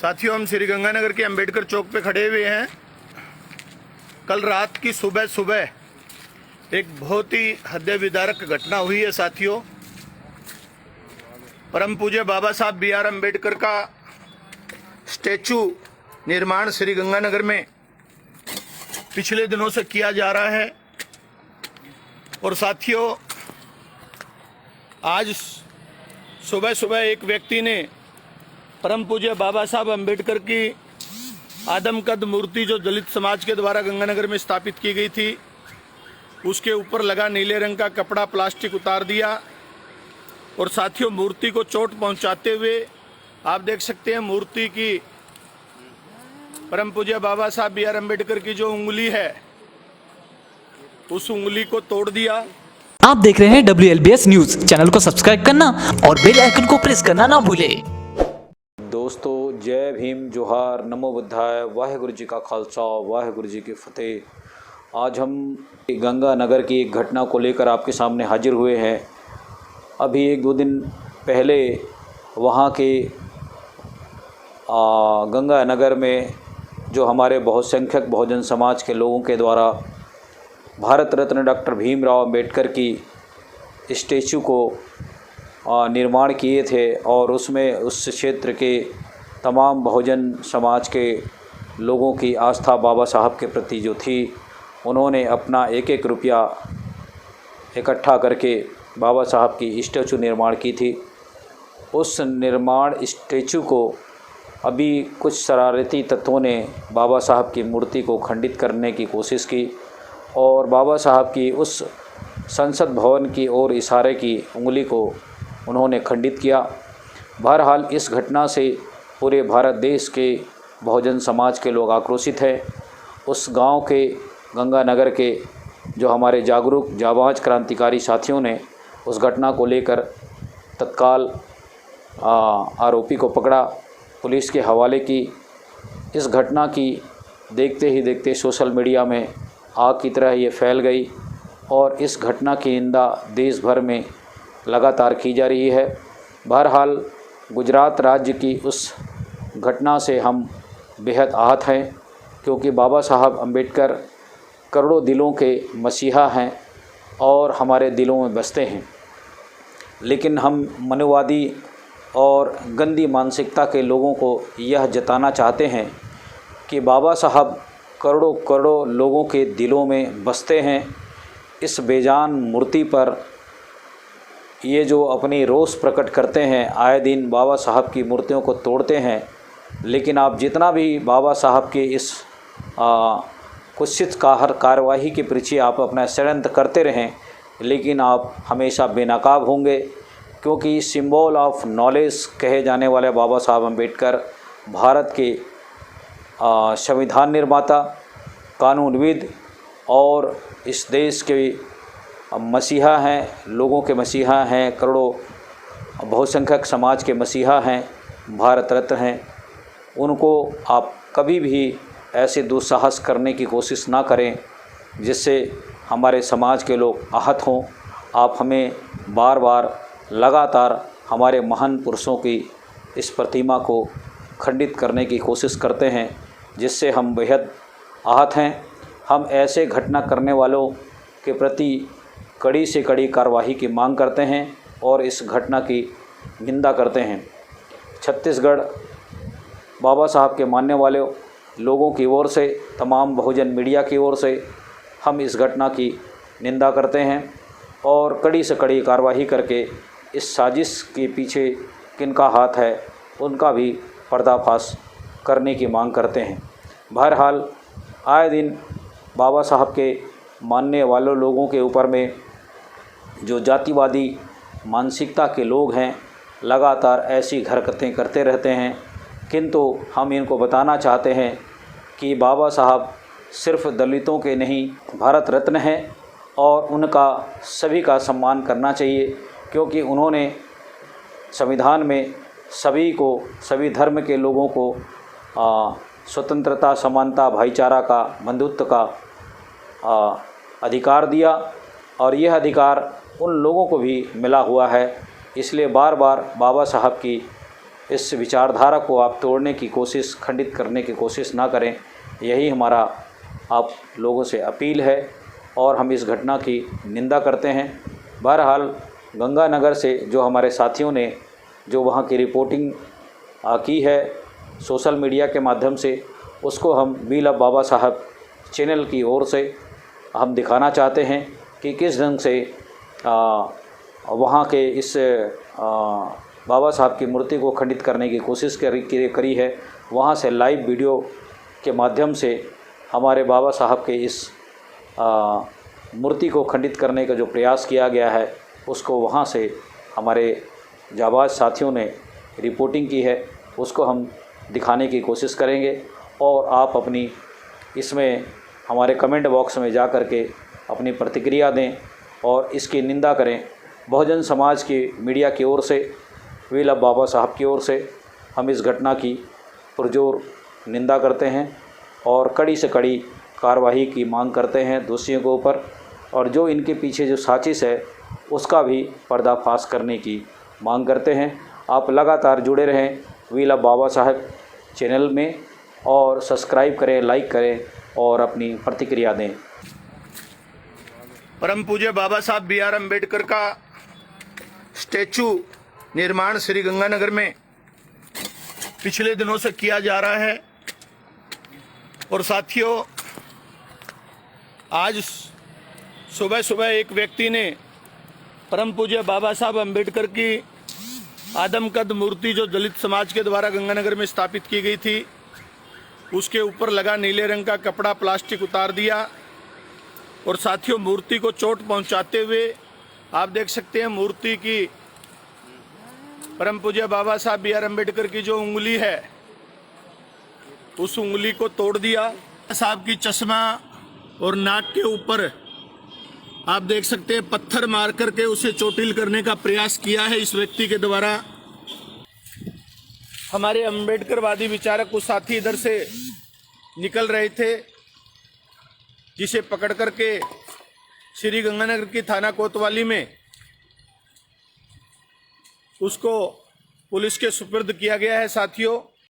साथियों, हम श्री गंगानगर के अंबेडकर चौक पे खड़े हुए हैं। कल रात की सुबह एक बहुत ही हृदय विदारक घटना हुई है साथियों। परम पूज्य बाबा साहब B.R. अम्बेडकर का स्टैचू निर्माण श्री गंगानगर में पिछले दिनों से किया जा रहा है। और साथियों, आज सुबह एक व्यक्ति ने परम पूज्य बाबा साहब अम्बेडकर की आदमकद मूर्ति जो दलित समाज के द्वारा गंगानगर में स्थापित की गई थी, उसके ऊपर लगा नीले रंग का कपड़ा प्लास्टिक उतार दिया। और साथियों, मूर्ति को चोट पहुंचाते हुए आप देख सकते हैं मूर्ति की परम पूज्य बाबा साहब B.R. अम्बेडकर की जो उंगली है, उस उंगली को तोड़ दिया। आप देख रहे हैं WLBS न्यूज। चैनल को सब्सक्राइब करना और बेल आइकन को प्रेस करना ना भूलें। दोस्तों, जय भीम, जोहार, नमो बुद्धाय, वाहेगुरु जी का खालसा, वाहेगुरु जी की फतेह। आज हम गंगानगर की एक घटना को लेकर आपके सामने हाजिर हुए हैं। अभी 1-2 दिन पहले वहाँ के गंगानगर में जो हमारे बहुसंख्यक बहुजन समाज के लोगों के द्वारा भारत रत्न डॉक्टर भीमराव अम्बेडकर की स्टैचू को निर्माण किए थे, और उसमें उस क्षेत्र के तमाम बहुजन समाज के लोगों की आस्था बाबा साहब के प्रति जो थी, उन्होंने अपना एक रुपया इकट्ठा करके बाबा साहब की स्टैचू निर्माण की थी। उस निर्माण स्टैचू को अभी कुछ शरारती तत्वों ने बाबा साहब की मूर्ति को खंडित करने की कोशिश की और बाबा साहब की उस संसद भवन की ओर इशारे की उंगली को उन्होंने खंडित किया। बहरहाल इस घटना से पूरे भारत देश के बहुजन समाज के लोग आक्रोशित हैं। उस गांव के गंगानगर के जो हमारे जागरूक जाबाज क्रांतिकारी साथियों ने उस घटना को लेकर तत्काल आरोपी को पकड़ा, पुलिस के हवाले की। इस घटना की देखते ही देखते सोशल मीडिया में आग की तरह ये फैल गई और इस घटना की निंदा देश भर में लगातार की जा रही है। बहरहाल गुजरात राज्य की उस घटना से हम बेहद आहत हैं, क्योंकि बाबा साहब अम्बेडकर करोड़ों दिलों के मसीहा हैं और हमारे दिलों में बसते हैं। लेकिन हम मनुवादी और गंदी मानसिकता के लोगों को यह जताना चाहते हैं कि बाबा साहब करोड़ों लोगों के दिलों में बसते हैं। इस बेजान मूर्ति पर ये जो अपनी रोष प्रकट करते हैं, आए दिन बाबा साहब की मूर्तियों को तोड़ते हैं। लेकिन आप जितना भी बाबा साहब के इस कुत्सित कार्यवाही के पीछे आप अपना षड्यंत्र करते रहें, लेकिन आप हमेशा बेनकाब होंगे, क्योंकि सिंबल ऑफ नॉलेज कहे जाने वाले बाबा साहब अम्बेडकर भारत के संविधान निर्माता, कानूनविद और इस देश के मसीहा हैं, लोगों के मसीहा हैं, करोड़ों बहुसंख्यक समाज के मसीहा हैं, भारत रत्न हैं। उनको आप कभी भी ऐसे दुस्साहस करने की कोशिश ना करें जिससे हमारे समाज के लोग आहत हों। आप हमें बार बार लगातार हमारे महान पुरुषों की इस प्रतिमा को खंडित करने की कोशिश करते हैं, जिससे हम बेहद आहत हैं। हम ऐसे घटना करने वालों के प्रति कड़ी से कड़ी कार्रवाई की मांग करते हैं और इस घटना की निंदा करते हैं। छत्तीसगढ़ बाबा साहब के मानने वाले लोगों की ओर से, तमाम बहुजन मीडिया की ओर से हम इस घटना की निंदा करते हैं और कड़ी से कड़ी कार्रवाई करके इस साजिश के पीछे किनका हाथ है उनका भी पर्दाफाश करने की मांग करते हैं। बहरहाल आए दिन बाबा साहब के मानने वालों लोगों के ऊपर में जो जातिवादी मानसिकता के लोग हैं, लगातार ऐसी हरकतें करते रहते हैं। किंतु हम इनको बताना चाहते हैं कि बाबा साहब सिर्फ दलितों के नहीं, भारत रत्न हैं और उनका सभी का सम्मान करना चाहिए, क्योंकि उन्होंने संविधान में सभी को, सभी धर्म के लोगों को स्वतंत्रता, समानता, भाईचारा का, बंधुत्व का अधिकार दिया और यह अधिकार उन लोगों को भी मिला हुआ है। इसलिए बार बार बाबा साहब की इस विचारधारा को आप तोड़ने की कोशिश, खंडित करने की कोशिश ना करें, यही हमारा आप लोगों से अपील है और हम इस घटना की निंदा करते हैं। बहरहाल गंगानगर से जो हमारे साथियों ने जो वहाँ की रिपोर्टिंग की है सोशल मीडिया के माध्यम से, उसको हम वी लव बाबा साहब चैनल की ओर से हम दिखाना चाहते हैं कि किस ढंग से वहाँ के इस बाबा साहब की मूर्ति को खंडित करने की कोशिश करी है। वहाँ से लाइव वीडियो के माध्यम से हमारे बाबा साहब के इस मूर्ति को खंडित करने का जो प्रयास किया गया है, उसको वहाँ से हमारे जाबाज साथियों ने रिपोर्टिंग की है, उसको हम दिखाने की कोशिश करेंगे। और आप अपनी इसमें हमारे कमेंट बॉक्स में जा कर के अपनी प्रतिक्रिया दें और इसकी निंदा करें। बहुजन समाज की मीडिया की ओर से, वी लव बाबा साहब की ओर से हम इस घटना की पुरजोर निंदा करते हैं और कड़ी से कड़ी कार्रवाई की मांग करते हैं दोषियों के ऊपर, और जो इनके पीछे जो साजिश है उसका भी पर्दाफाश करने की मांग करते हैं। आप लगातार जुड़े रहें वी लव बाबा साहब चैनल में और सब्सक्राइब करें, लाइक करें और अपनी प्रतिक्रिया दें। परम पूज्य बाबा साहब B.R. अम्बेडकर का स्टैचू निर्माण श्री गंगानगर में पिछले दिनों से किया जा रहा है। और साथियों, आज सुबह सुबह एक व्यक्ति ने परम पूज्य बाबा साहब अम्बेडकर की आदमकद मूर्ति जो दलित समाज के द्वारा गंगानगर में स्थापित की गई थी, उसके ऊपर लगा नीले रंग का कपड़ा प्लास्टिक उतार दिया। और साथियों, मूर्ति को चोट पहुंचाते हुए आप देख सकते हैं मूर्ति की परम पूज्य बाबा साहब B.R. अम्बेडकर की जो उंगली है उस उंगली को तोड़ दिया। साहब की चश्मा और नाक के ऊपर आप देख सकते हैं पत्थर मार करके उसे चोटिल करने का प्रयास किया है इस व्यक्ति के द्वारा। हमारे अम्बेडकरवादी विचारक कुछ साथी इधर से निकल रहे थे, जिसे पकड़ करके श्री गंगानगर की थाना कोतवाली में उसको पुलिस के सुपुर्द किया गया है। साथियों,